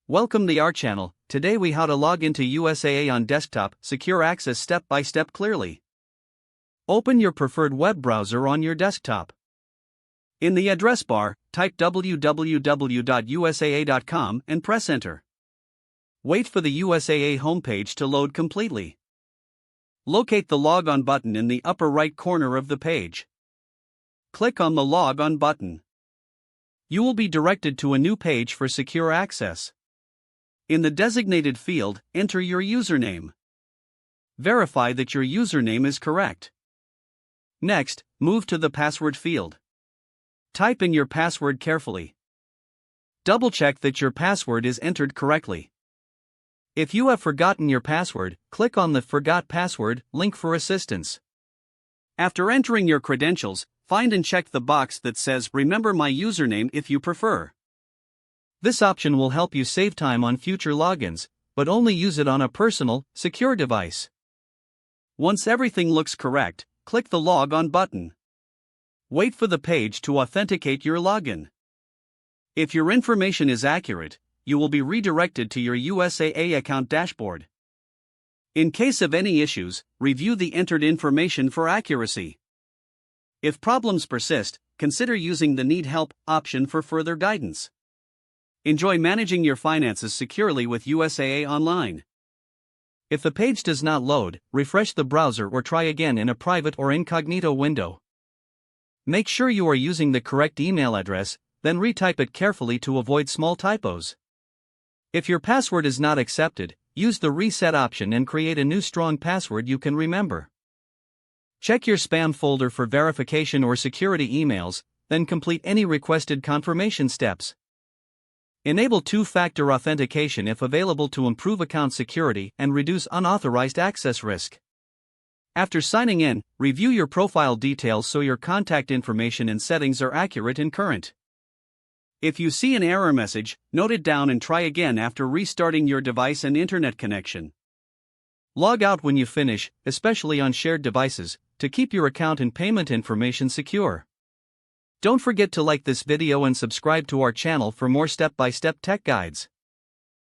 Welcome to our channel. Today we how to log into USAA on desktop, secure access step by step clearly. Open your preferred web browser on your desktop. In the address bar, type www.usaa.com and press enter. Wait for the USAA homepage to load completely. Locate the Log On button in the upper right corner of the page. Click on the Log On button. You will be directed to a new page for secure access. In the designated field, enter your username. Verify that your username is correct. Next, move to the password field. Type in your password carefully. Double-check that your password is entered correctly. If you have forgotten your password, click on the Forgot Password link for assistance. After entering your credentials, find and check the box that says Remember my username if you prefer. This option will help you save time on future logins, but only use it on a personal, secure device. Once everything looks correct, click the Log On button. Wait for the page to authenticate your login. If your information is accurate, you will be redirected to your USAA account dashboard. In case of any issues, review the entered information for accuracy. If problems persist, consider using the Need Help option for further guidance. Enjoy managing your finances securely with USAA Online. If the page does not load, refresh the browser or try again in a private or incognito window. Make sure you are using the correct email address, then retype it carefully to avoid small typos. If your password is not accepted, use the reset option and create a new strong password you can remember. Check your spam folder for verification or security emails, then complete any requested confirmation steps. Enable two-factor authentication if available to improve account security and reduce unauthorized access risk. After signing in, review your profile details so your contact information and settings are accurate and current. If you see an error message, note it down and try again after restarting your device and internet connection. Log out when you finish, especially on shared devices, to keep your account and payment information secure. Don't forget to like this video and subscribe to our channel for more step-by-step tech guides.